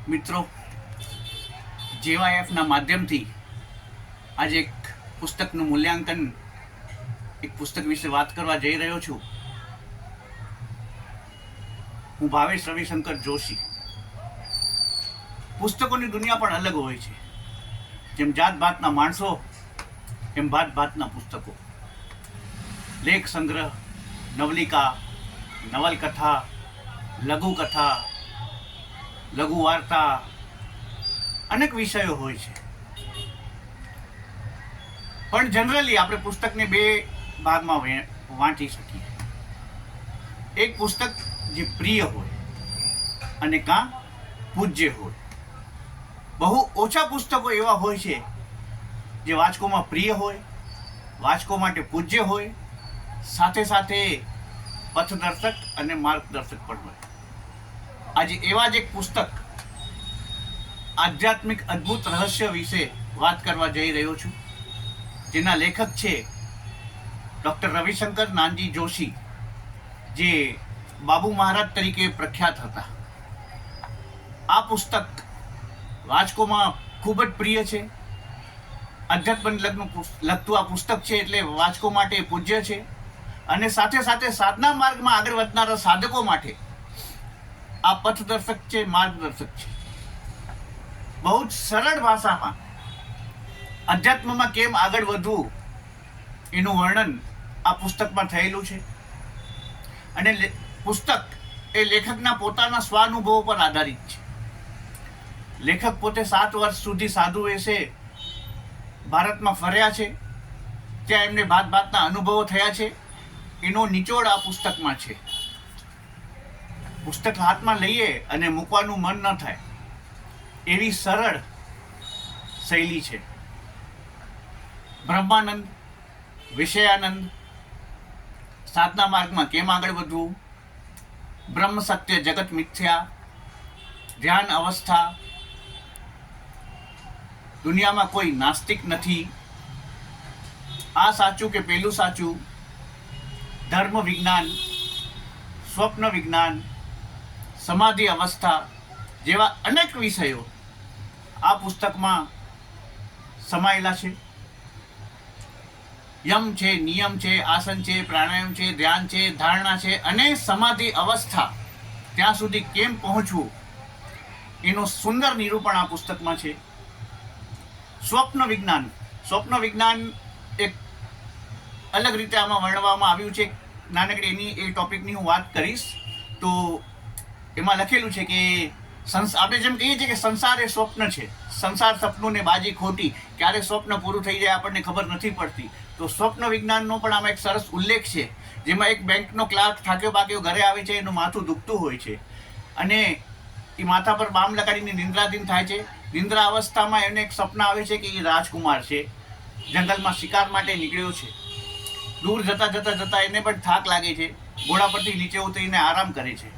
મિત્રો, જેવાયએફના માધ્યમથી આજે એક પુસ્તકનું મૂલ્યાંકન, એક પુસ્તક વિશે વાત કરવા જઈ રહ્યો છું. હું ભાવેશ રવિશંકર જોશી. પુસ્તકોની દુનિયા પણ અલગ હોય છે. જેમ જાત ભાતના માણસો એમ ભાત ભાતના પુસ્તકો. લેખ સંગ્રહ, નવલિકા, નવલકથા, લઘુકથા, લઘુ વાર્તા, અનેક વિષયો હોય છે. પણ જનરલી આપણે પુસ્તકને બે ભાગમાં વાંચી શકીએ. એક પુસ્તક જે પ્રિય હોય અને કાં પૂજ્ય હોય. બહુ ઓછા પુસ્તકો એવા હોય છે જે વાચકોમાં પ્રિય હોય, વાચકો માટે પૂજ્ય હોય, સાથે સાથે પથદર્શક અને માર્ગદર્શક પણ હોય. આજે એવા જ એક પુસ્તક, આધ્યાત્મિક અદ્ભુત રહસ્ય વિશે વાત કરવા જઈ રહ્યો છું, જેના લેખક છે ડૉક્ટર રવિશંકર નાનજી જોશી, જે બાબુ મહારાજ તરીકે પ્રખ્યાત હતા. આ પુસ્તક વાચકોમાં ખૂબ જ પ્રિય છે. અધ્યાત્મને લગતું આ પુસ્તક છે એટલે વાચકો માટે પૂજ્ય છે, અને સાથે સાથે સાધના માર્ગમાં આગળ વધનારા સાધકો માટે આ પથદર્શક છે, માર્ગદર્શક છે. બહુ જ સરળ ભાષામાં અધ્યાત્મમાં કેમ આગળ વધવું એનું વર્ણન આ પુસ્તકમાં થયેલું છે. અને પુસ્તક એ લેખકના પોતાના સ્વાનુભવો પર આધારિત છે. લેખક પોતે 7 વર્ષ સુધી સાધુ વેશે ભારતમાં ફર્યા છે. ત્યાં એમને ભાત ભાતના અનુભવો થયા છે. એનો નિચોડ આ પુસ્તકમાં છે. પુસ્તક હાથમાં લઈએ અને મૂકવાનું મન ન થાય એવી સરળ શૈલી છે. બ્રહ્માનંદ, વિષયાનંદ, સાધના માર્ગમાં કેમ આગળ વધવું, બ્રહ્મ સત્ય જગત મિથ્યા, ધ્યાન અવસ્થા, દુનિયામાં કોઈ નાસ્તિક નથી, આ સાચું કે પેલું સાચું, ધર્મ વિજ્ઞાન, સ્વપ્ન વિજ્ઞાન, સમાધિ અવસ્થા જેવા અનેક વિષયો આ પુસ્તકમાં સમાયેલા છે. યમ છે, નિયમ છે, આસન છે, પ્રાણાયામ છે, ધ્યાન છે, ધારણા છે, અને સમાધિ અવસ્થા ત્યાં સુધી કેમ પહોંચવું એનું સુંદર નિરૂપણ આ પુસ્તકમાં છે. સ્વપ્ન વિજ્ઞાન એક અલગ રીતે આમાં વર્ણવવામાં આવ્યું છે. નાનકડી એની એ ટોપિકની હું વાત કરીશ તો એમાં લખેલું છે કે આપણે જેમ કહીએ છીએ કે સંસાર એ સ્વપ્ન છે, સંસાર સપનું ને બાજી ખોટી, ક્યારે સ્વપ્ન પૂરું થઈ જાય આપણને ખબર નથી પડતી. તો સ્વપ્ન વિજ્ઞાનનો પણ આમાં એક સરસ ઉલ્લેખ છે, જેમાં એક બેંકનો ક્લાર્ક થાક્યો પાક્યો ઘરે આવે છે, એનું માથું દુખતું હોય છે, અને એ માથા પર બામ લગાડીને નિંદ્રાધીન થાય છે. નિંદ્રા અવસ્થામાં એને એક સપના આવે છે કે એ રાજકુમાર છે, જંગલમાં શિકાર માટે નીકળ્યો છે. દૂર જતા એને પણ થાક લાગે છે, ઘોડા પરથી નીચે ઉતરીને આરામ કરે છે.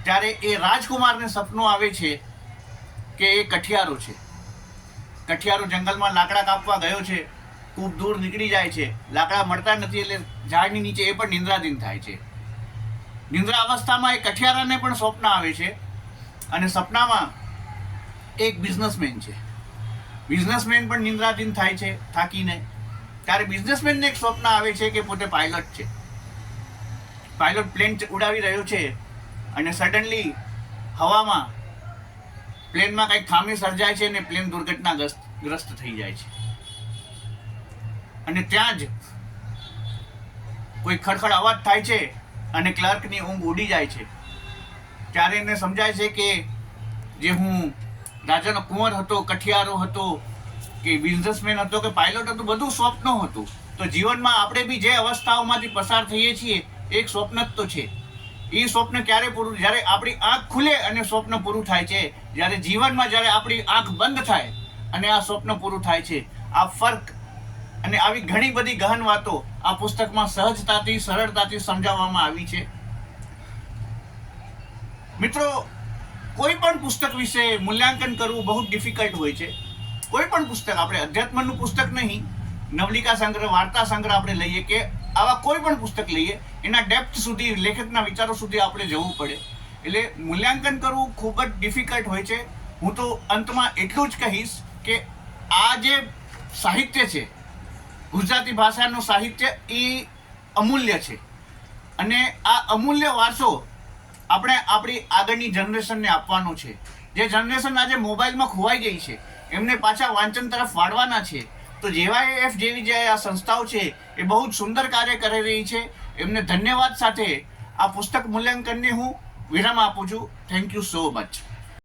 ત્યારે એ રાજકુમારને સપનું આવે છે કે એ કઠિયારો છે. કઠિયારો જંગલમાં લાકડા કાપવા ગયો છે, ખૂબ દૂર નીકળી જાય છે, લાકડા મળતા નથી એટલે ઝાડની નીચે એ પણ નિંદ્રાધીન થાય છે. નિંદ્રા અવસ્થામાં એ કઠિયારાને પણ સ્વપ્ન આવે છે, અને સપનામાં એક બિઝનેસમેન છે. બિઝનેસમેન પણ નિંદ્રાધીન થાય છે થાકીને. ત્યારે બિઝનેસમેનને એક સ્વપ્ન આવે છે કે પોતે પાયલટ છે. પાયલટ પ્લેન ઉડાવી રહ્યો છે, અને સડનલી હવામાં પ્લેનમાં કંઈક ખામી સર્જાય છે, અને પ્લેન દુર્ઘટનાગ્રસ્ત થઈ જાય છે. અને ત્યાં જ કોઈ ખડખડ અવાજ થાય છે, અને ક્લર્કની ઊંઘ ઉડી જાય છે. ત્યારે એને સમજાય છે કે જે હું રાજાનો કુંવર હતો, કઠિયારો હતો, કે બિઝનેસમેન હતો, કે પાયલોટ હતો, બધું સ્વપ્ન હતું. તો જીવનમાં આપણે બી જે અવસ્થાઓમાંથી પસાર થઈએ છીએ એક સ્વપ્ન જ તો છે. એ સ્વપ્ન ક્યારે પૂરું? જ્યારે આપણી આંખ ખુલે અને સ્વપ્ન પૂરું થાય છે. જ્યારે જીવનમાં જ્યારે આપણી આંખ બંધ થાય અને આ સ્વપ્ન પૂરું થાય છે. આ ફર્ક અને આવી ઘણી બધી ગહન વાતો આ પુસ્તકમાં સહજતાથી, સરળતાથી સમજાવવામાં આવી છે. મિત્રો, કોઈ પણ પુસ્તક વિશે મૂલ્યાંકન કરવું બહુ ડિફિકલ્ટ હોય છે. કોઈ પણ પુસ્તક, આપણે અધ્યાત્મનું પુસ્તક નહીં, નવલિકા સંગ્રહ, વાર્તા સંગ્રહ આપણે લઈએ કે આવા કોઈ પણ પુસ્તક લઈએ, એના ડેપ્થ સુધી, લેખકના વિચારો સુધી આપણે જવું પડે. એટલે મૂલ્યાંકન કરવું ખૂબ જ ડિફિકલ્ટ હોય છે. હું તો અંતમાં એટલું જ કહીશ કે આ જે સાહિત્ય છે, ગુજરાતી ભાષાનું સાહિત્ય એ અમૂલ્ય છે અને આ અમૂલ્ય વારસો આપણે આપણી આગળની જનરેશનને આપવાનો છે. જે જનરેશન આજે મોબાઈલમાં ખોવાઈ ગઈ છે એમને પાછા વાંચન તરફ વાળવાના છે. તો JYF જેવી જે આ સંસ્થાઓ છે એ બહુ જ સુંદર કાર્ય કરી રહી છે. એમને ધન્યવાદ સાથે આ પુસ્તક મૂલ્યાંકનને હું વિરામ આપું છું. Thank you so much.